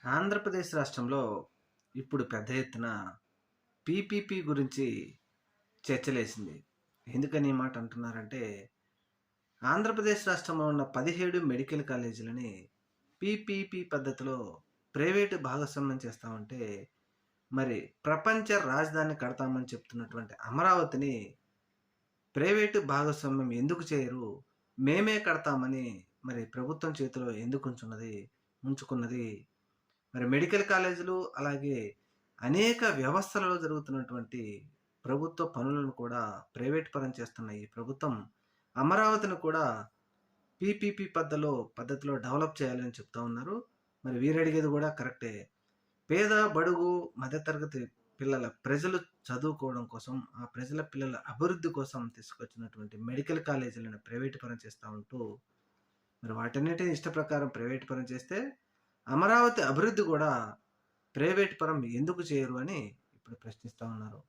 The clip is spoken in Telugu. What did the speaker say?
ఆంధ్రప్రదేశ్ రాష్ట్రంలో ఇప్పుడు పెద్ద ఎత్తున పీపీపీ గురించి చర్చలేసింది. ఎందుకని ఈ మాట అంటున్నారంటే, ఆంధ్రప్రదేశ్ రాష్ట్రంలో ఉన్న 17 మెడికల్ కాలేజీలని పీపీపీ పద్ధతిలో ప్రైవేటు భాగస్వామ్యం చేస్తామంటే, మరి ప్రపంచ రాజధాని కడతామని చెప్తున్నటువంటి అమరావతిని ప్రైవేటు భాగస్వామ్యం ఎందుకు చేయరు? మేమే కడతామని మరి ప్రభుత్వం చేతిలో ఎందుకు ఉంచుకున్నది? మరి మెడికల్ కాలేజీలు అలాగే అనేక వ్యవస్థలలో జరుగుతున్నటువంటి ప్రభుత్వ పనులను కూడా ప్రైవేట్ పరం చేస్తున్న ఈ ప్రభుత్వం అమరావతిని కూడా పీపీపీ పద్ధతిలో డెవలప్ చేయాలని చెప్తా ఉన్నారు. మరి వీరడిగేది కూడా కరెక్టే. పేద, బడుగు, మధ్యతరగతి ప్రజలు చదువుకోవడం కోసం, ఆ ప్రజల పిల్లల అభివృద్ధి కోసం తీసుకొచ్చినటువంటి మెడికల్ కాలేజీలను ప్రైవేట్ పరం చేస్తా ఉంటూ, మరి వాటన్నిటిని ఇష్ట ప్రకారం ప్రైవేట్ పరం చేస్తే, అమరావతి అభివృద్ధి కూడా ప్రైవేట్ పరం ఎందుకు చేయరు అని ఇప్పుడు ప్రశ్నిస్తా ఉన్నారు.